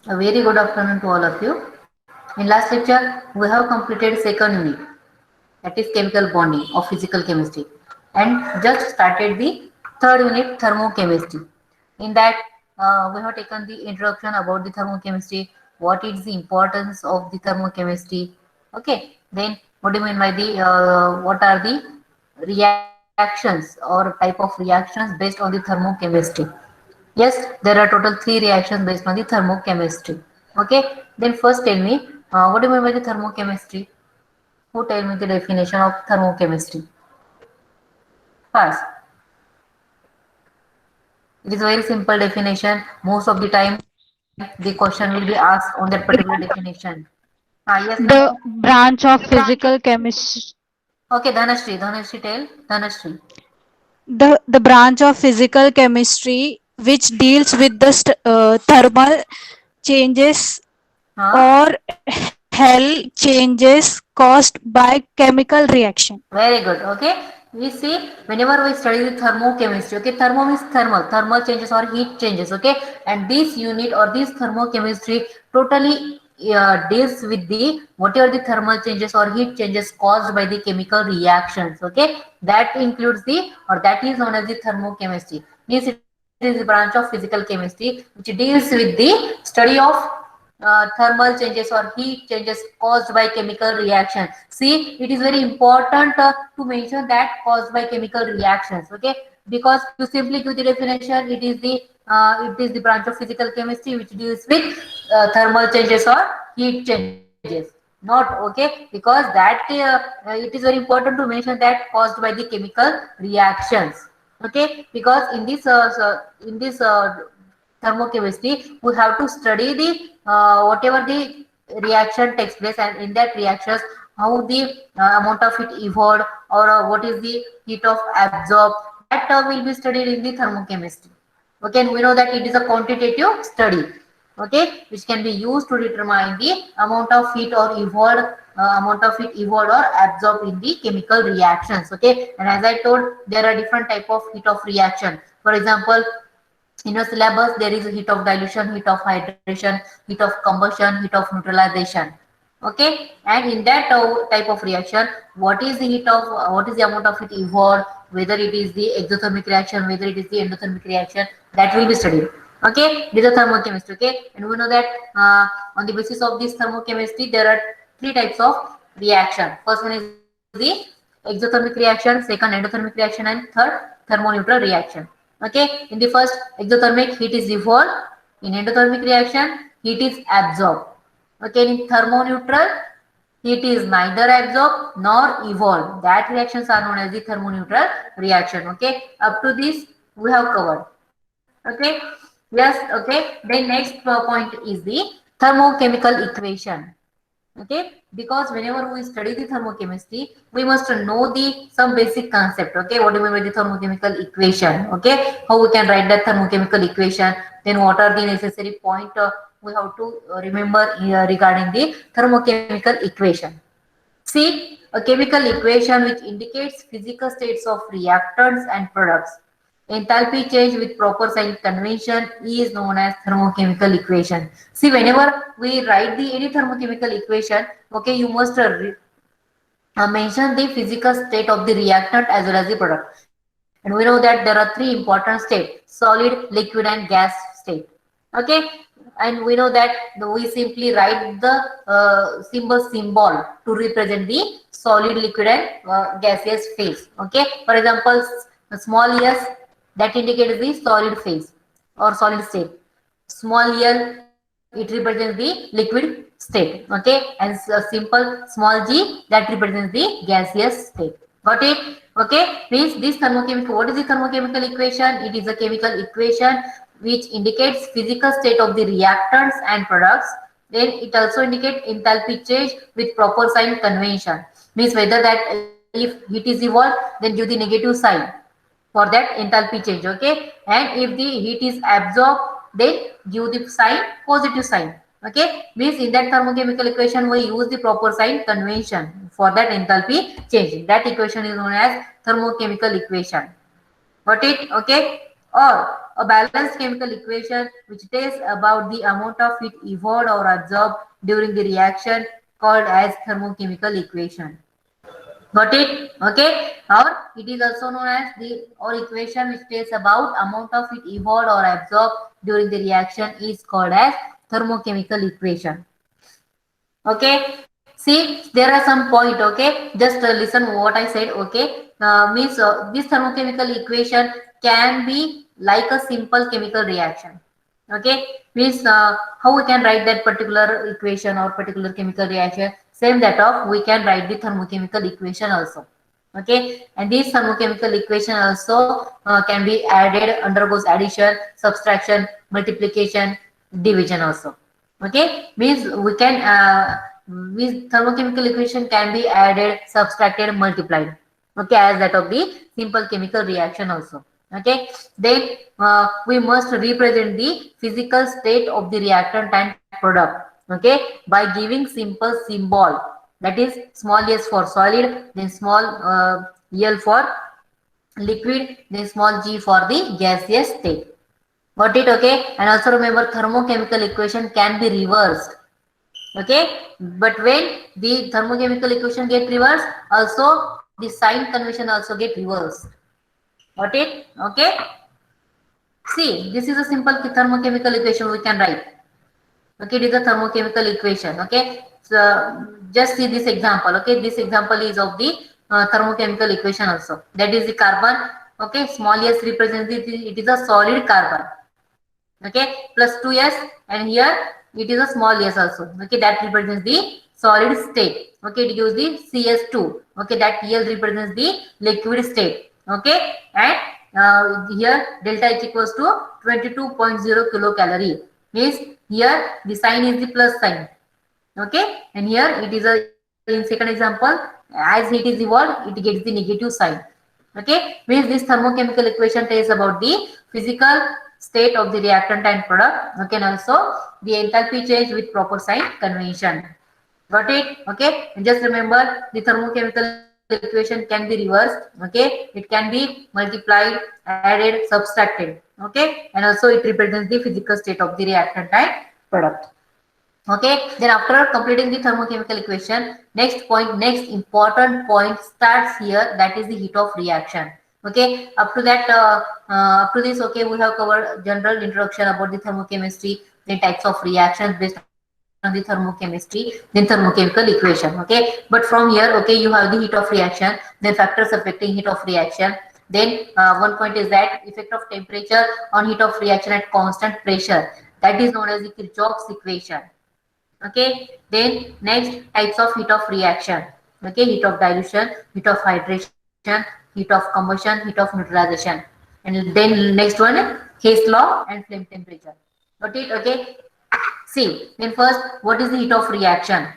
A very good afternoon to all of you. In last lecture, we have completed second unit, that is chemical bonding of physical chemistry, and just started the third unit, thermochemistry. In that, we have taken the introduction about the thermochemistry, what is the importance of the thermochemistry. Okay, then what do you mean by the what are the reactions or type of reactions based on the thermochemistry? Yes, there are total three reactions based on the thermochemistry. Okay, then first tell me, what do you mean by the thermochemistry? Who tell me the definition of thermochemistry? First, it is a very simple definition. Most of the time, the question will be asked on that particular definition. Yes, Neha. The branch of physical chemistry. Okay, Dhanashri, Dhanashri tell, Dhanashri. The branch of physical chemistry which deals with the thermal changes Huh? or hell changes caused by chemical reaction. Very good. Okay. We see whenever we study the thermochemistry. Okay. Thermo means thermal. Thermal changes or heat changes. Okay. And this unit or this thermochemistry totally deals with the whatever the thermal changes or heat changes caused by the chemical reactions. Okay. That includes the or that is known as the thermochemistry. Means it is a branch of physical chemistry which deals with the study of thermal changes or heat changes caused by chemical reaction. See, it is very important to mention that caused by chemical reactions. Okay, because to simply give the definition, it is the branch of physical chemistry which deals with thermal changes or heat changes. Not okay, because that it is very important to mention that caused by the chemical reactions. Okay, because in this thermochemistry, we have to study the whatever the reaction takes place, and in that reactions, how the amount of heat evolved or what is the heat of absorb. That will be studied in the thermochemistry. Okay, and we know that it is a quantitative study. Okay, which can be used to determine the amount of heat or evolved or absorbed in the chemical reactions. Okay, and as I told, there are different type of heat of reaction. For example, in a syllabus there is a heat of dilution, heat of hydration, heat of combustion, heat of neutralization. Okay, and in that type of reaction, what is the amount of heat evolved, whether it is the exothermic reaction, whether it is the endothermic reaction, that will be studied. Okay, this is thermochemistry. Okay, and we know that on the basis of this thermochemistry there are three types of reaction. First one is the exothermic reaction, second endothermic reaction, and third thermoneutral reaction. Okay, in the first exothermic, heat is evolved. In endothermic reaction, heat is absorbed. Okay, in thermoneutral, heat is neither absorbed nor evolved. That reactions are known as the thermoneutral reaction. Okay, up to this we have covered. Okay, yes, okay. Then next point is the thermochemical equation. Okay, because whenever we study the thermochemistry, we must know the some basic concept. Okay, what do you mean by the thermochemical equation? Okay, how we can write that thermochemical equation, then what are the necessary point we have to remember regarding the thermochemical equation. See, a chemical equation which indicates physical states of reactants and products. Enthalpy change with proper sign convention is known as thermochemical equation. See, whenever we write the any thermochemical equation, okay, you must mention the physical state of the reactant as well as the product. And we know that there are three important states: solid, liquid, and gas state. Okay, and we know that we simply write the symbol to represent the solid, liquid, and gaseous phase. Okay, for example, small s, that indicates the solid phase or solid state. Small l, it represents the liquid state. Okay, and simple small g, that represents the gaseous state. Got it? Okay, means this thermochemical, what is the thermochemical equation? It is a chemical equation which indicates physical state of the reactants and products. Then it also indicates enthalpy change with proper sign convention. Means whether that if heat is evolved, then give the negative sign for that enthalpy change. Okay, and if the heat is absorbed, then give the sign positive sign. Okay, means in that thermochemical equation we use the proper sign convention for that enthalpy change. That equation is known as thermochemical equation. Got it? Okay, or a balanced chemical equation which tells about the amount of heat evolved or absorbed during the reaction called as thermochemical equation. Got it? Okay. Or it is also known as the or equation which tells about amount of heat evolved or absorbed during the reaction is called as thermochemical equation. Okay. See, there are some point. Okay. Just listen what I said. Okay. Means this thermochemical equation can be like a simple chemical reaction. Okay. Means how we can write that particular equation or particular chemical reaction. Same that of we can write the thermochemical equation also. Okay, and this thermochemical equation also can be added, undergoes addition, subtraction, multiplication, division also. Okay, means we can means thermochemical equation can be added, subtracted, multiplied. Okay, as that of the simple chemical reaction also. Okay, then we must represent the physical state of the reactant and product. Okay, by giving simple symbol, that is small s for solid, then small l for liquid, then small g for the gaseous state. Got it? Okay, and also remember thermochemical equation can be reversed. Okay, but when the thermochemical equation get reversed, also the sign convention also get reversed. Got it? Okay, see, this is a simple thermochemical equation we can write. Okay, it is a thermochemical equation. Okay, so just see this example. Okay, this example is of the thermochemical equation also. That is the carbon. Okay, small s represents it is a solid carbon. Okay, plus 2s, and here it is a small s also. Okay, that represents the solid state. Okay, it gives the cs2. Okay, that l represents the liquid state. Okay, and here delta h equals to 22.0 kilocalorie, means here the sign is the plus sign. Okay, and here it is a in second example, as heat is evolved it gets the negative sign. Okay, means this thermochemical equation tells about the physical state of the reactant and product. Okay, and also the enthalpy change with proper sign convention. Got it? Okay, and just remember the thermochemical equation can be reversed. Okay, it can be multiplied, added, subtracted. Okay, and also it represents the physical state of the reactant and product. Okay, then after completing the thermochemical equation, next important point starts here, that is the heat of reaction. Okay, up to that, up to this, okay, we have covered general introduction about the thermochemistry, the types of reactions based on the thermochemistry, then thermochemical equation. Okay, but from here, okay, you have the heat of reaction, then factors affecting heat of reaction. Then one point is that effect of temperature on heat of reaction at constant pressure. That is known as the Kirchhoff's equation. Okay, then next types of heat of reaction. Okay, heat of dilution, heat of hydration, heat of combustion, heat of neutralization, and then next one, Hess law and flame temperature. Got it? Okay, see, then first, what is the heat of reaction?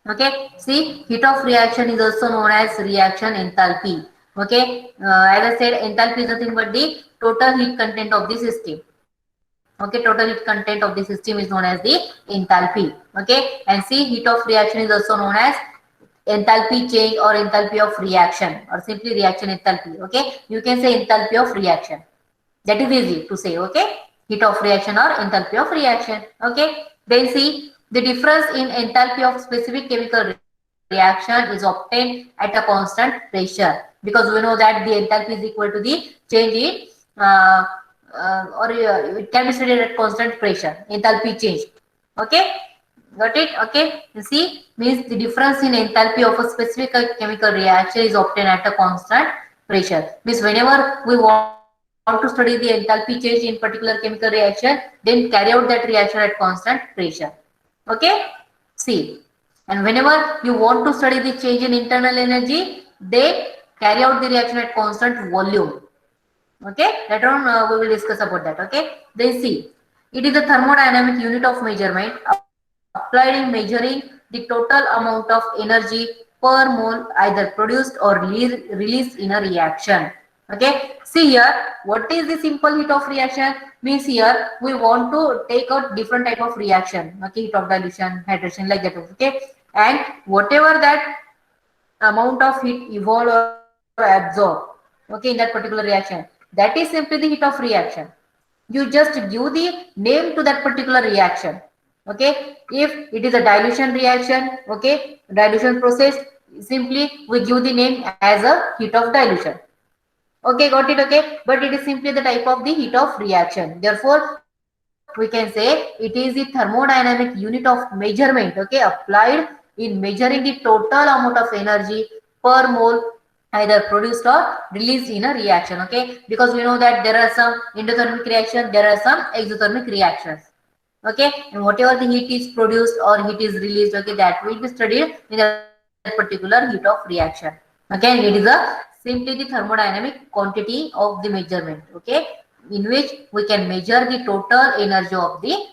Okay, see, heat of reaction is also known as reaction enthalpy. Okay, as I said, enthalpy is nothing but the total heat content of the system. Okay, total heat content of the system is known as the enthalpy. Okay, and see, heat of reaction is also known as enthalpy change or enthalpy of reaction, or simply reaction enthalpy. Okay, you can say enthalpy of reaction. That is easy to say. Okay, heat of reaction or enthalpy of reaction. Okay, then see, the difference in enthalpy of specific chemical reaction is obtained at a constant pressure, because we know that the enthalpy is equal to the change in uh, or it can be studied at constant pressure, enthalpy change. Okay, got it? Okay, you see, means the difference in enthalpy of a specific chemical reaction is obtained at a constant pressure. Means whenever we want to study the enthalpy change in particular chemical reaction, then carry out that reaction at constant pressure. Okay, see, and whenever you want to study the change in internal energy, then carry out the reaction at constant volume. Okay, later on we will discuss about that. Okay, then see, it is a thermodynamic unit of measurement applied in measuring the total amount of energy per mole either produced or released in a reaction. Okay, see here, what is the simple heat of reaction? Means here we want to take out different type of reaction. Okay, heat of dilution, hydration, like that. Okay, and whatever that amount of heat evolve or absorb, okay, in that particular reaction, that is simply the heat of reaction. You just give the name to that particular reaction. Okay, if it is a dilution reaction, okay, dilution process, simply we give the name as a heat of dilution. Okay, got it? Okay, but it is simply the type of the heat of reaction. Therefore we can say it is the thermodynamic unit of measurement, okay, applied in measuring the total amount of energy per mole either produced or released in a reaction. Okay, because we know that there are some endothermic reaction, there are some exothermic reactions. Okay, and whatever the heat is produced or heat is released, okay, that will be studied in that particular heat of reaction. Okay, and it is a simply the thermodynamic quantity of the measurement, okay, in which we can measure the total energy of the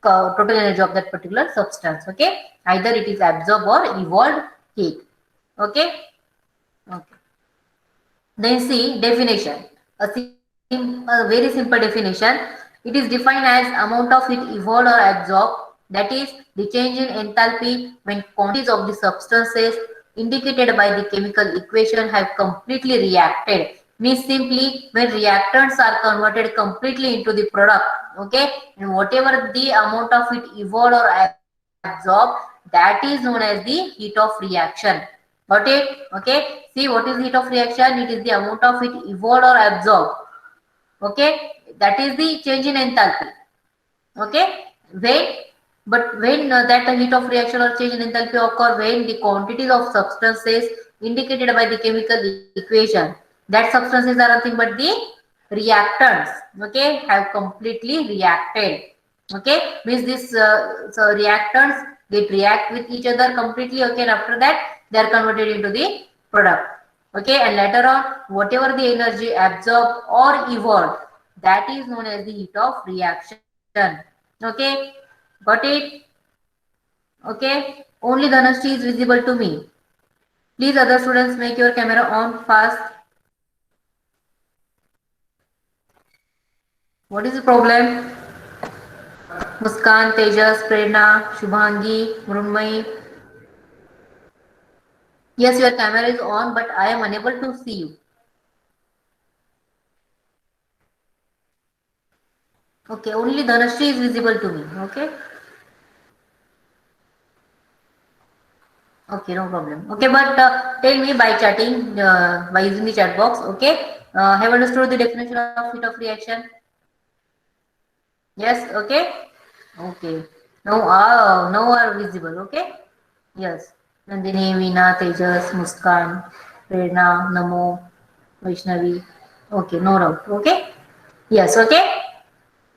total energy of that particular substance. Okay, either it is absorbed or evolved heat. Okay, okay. Then see definition. A very simple definition. It is defined as amount of heat evolved or absorbed, that is the change in enthalpy when quantities of the substances indicated by the chemical equation have completely reacted. Means simply when reactants are converted completely into the product. Okay, and whatever the amount of heat evolved or absorbed, that is known as the heat of reaction. Got it? Okay. See what is heat of reaction? It is the amount of heat evolved or absorbed. Okay. That is the change in enthalpy. Okay. When but when that heat of reaction or change in enthalpy occur when the quantities of substances indicated by the chemical equation, that substances are nothing but the reactants. Okay, have completely reacted. Okay, means this so reactants get react with each other completely. Okay, and after that they are converted into the product. Okay, and later on whatever the energy absorbed or evolved, that is known as the heat of reaction. Okay, got it? Okay, only Dhanashri is visible to me. Please other students make your camera on fast. What is the problem? Muskan, Tejas, Prerna, Shubhangi, Mrunmai. Yes, your camera is on, but I am unable to see you. Okay, only Dhanashri is visible to me. Okay. Okay, no problem. Okay, but tell me by chatting, by using the chat box. Okay. Have understood the definition of heat of reaction? Yes. Okay. Okay. Now are visible. Okay. Yes. Nandini, Veena, Tejas, Muskan, Prerna, Namo, Vaishnavi. Okay, no doubt. Okay. Yes. Okay.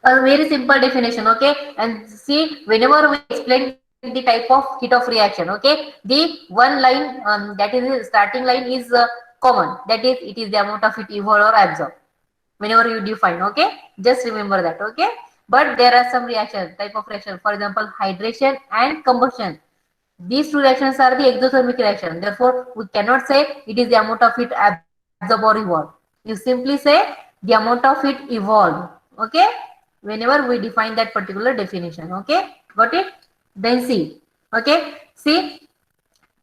A very simple definition. Okay. And see, whenever we explain the type of heat of reaction, okay, the one line that is the starting line is common. That is, it is the amount of heat evolved or absorbed. Whenever you define, okay, just remember that. Okay, but there are some reaction type of reaction, for example hydration and combustion. These two reactions are the exothermic reaction. Therefore we cannot say it is the amount of heat absorbed or evolved. You simply say the amount of heat evolved. Okay, whenever we define that particular definition. Okay, got it? Then see. Okay, see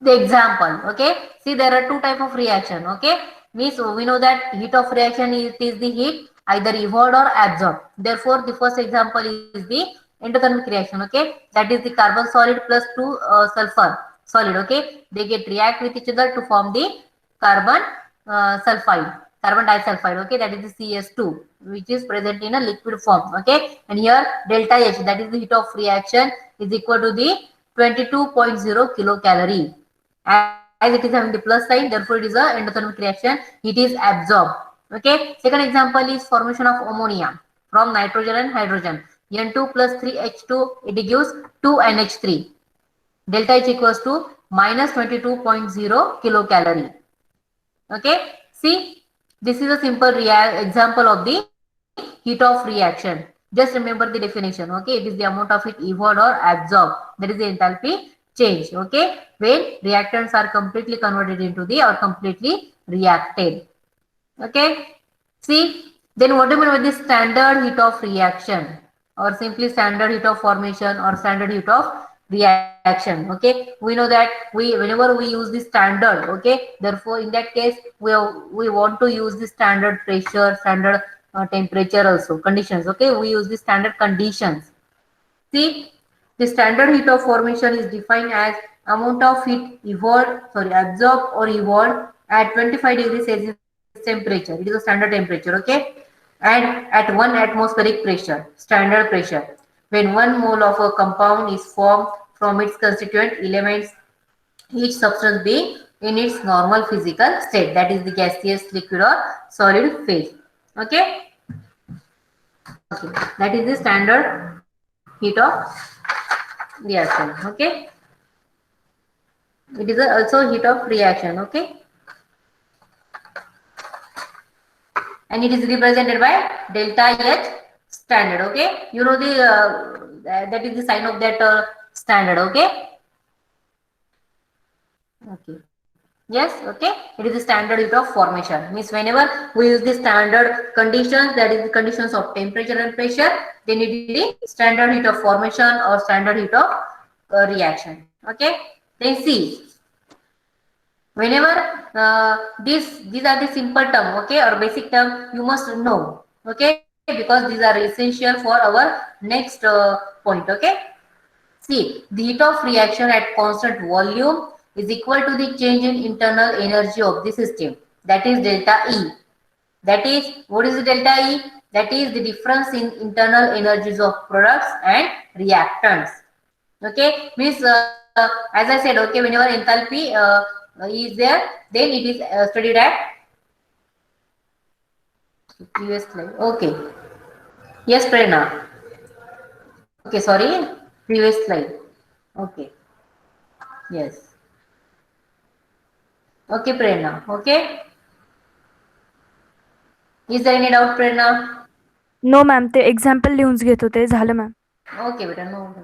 the example. Okay, see there are two type of reaction. Okay, means we know that heat of reaction is the heat either evolved or absorbed. Therefore the first example is the endothermic reaction. Okay, that is the carbon solid plus 2 sulfur solid. Okay, they get react with each other to form the carbon sulfide, carbon disulfide. Okay, that is the CS2, which is present in a liquid form. Okay, and here delta H, that is the heat of reaction, is equal to the 22.0 kilocalorie. As it is having the plus sign, therefore it is a endothermic reaction. It is absorbed. Okay. Second example is formation of ammonia from nitrogen and hydrogen. N2 plus 3H2, it gives 2NH3. Delta H equals to minus 22.0 kilocalorie. Okay. See, this is a simple example of the heat of reaction. Just remember the definition. Okay, it is the amount of heat evolved or absorbed. That is the enthalpy change. Okay, when reactants are completely converted into the or completely reacted. Okay, see, then what do you mean by the standard heat of reaction or simply standard heat of formation or standard heat of reaction. Okay, we know that whenever we use the standard, okay, therefore in that case we want to use the standard pressure, standard temperature also conditions. Okay, we use the standard conditions. See, the standard heat of formation is defined as amount of heat absorbed or evolved at 25 degrees Celsius temperature. It is a standard temperature, okay? And at 1 atmospheric pressure, standard pressure. When 1 mole of a compound is formed from its constituent elements, each substance being in its normal physical state, that is the gaseous, liquid or solid phase. Okay? Okay. That is the standard heat of reaction. Okay, it is also heat of reaction. Okay, and it is represented by delta H standard. Okay, you know the that is the sign of that standard. Okay, okay, yes, okay, it is the standard heat of formation. Means whenever we use the standard conditions, that is the conditions of temperature and pressure, then it is the standard heat of formation or standard heat of reaction. Okay, then see, whenever these are the simple term, okay, or basic term, you must know, okay, because these are essential for our next point. Okay, see, the heat of reaction at constant volume is equal to the change in internal energy of the system, that is delta E. That is, what is the delta E? That is the difference in internal energies of products and reactants. Okay, means as I said, okay, whenever enthalpy is there, then it is studied at previous slide. Okay, yes, Prerna. Okay, sorry, previous slide. Okay, yes. Okay, Prerna. Okay, is there any doubt, Prerna? No ma'am, ते example लिहून घेत होते, झालं ma'am. Okay, beta, no.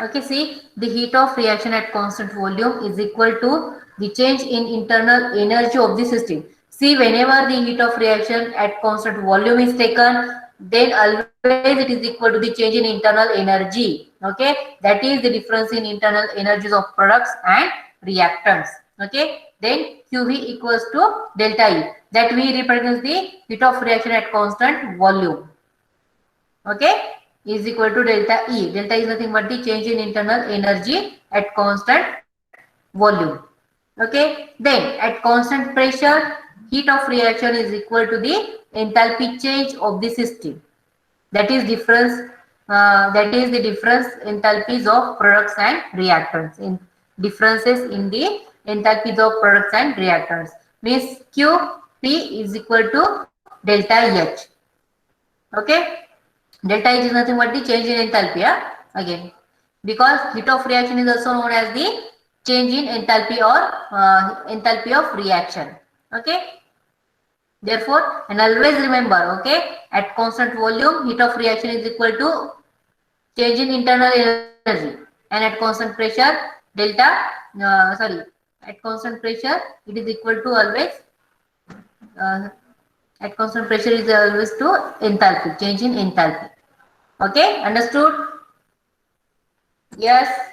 Okay, see, the heat of reaction at constant volume is equal to the change in internal energy of the system. See, whenever the heat of reaction at constant volume is taken, then always it is equal to the change in internal energy. Okay, that is the difference in internal energies of products and reactants. Okay, then QV equals to delta E. That V represents the heat of reaction at constant volume. Okay, is equal to delta E. Delta is nothing but the change in internal energy at constant volume. Okay, then at constant pressure, heat of reaction is equal to the enthalpy change of the system. That is difference. That is the difference enthalpies of products and reactants. In differences in the enthalpies of products and reactants. Means QP is equal to delta H. Okay. Delta H is nothing but the change in enthalpy. Again, because heat of reaction is also known as the change in enthalpy or enthalpy of reaction. Okay. Therefore, and always remember, okay, at constant volume, heat of reaction is equal to change in internal energy, and at constant pressure, delta, at constant pressure, it is equal to always. At constant pressure is always to enthalpy, change in enthalpy. Okay, understood? Yes.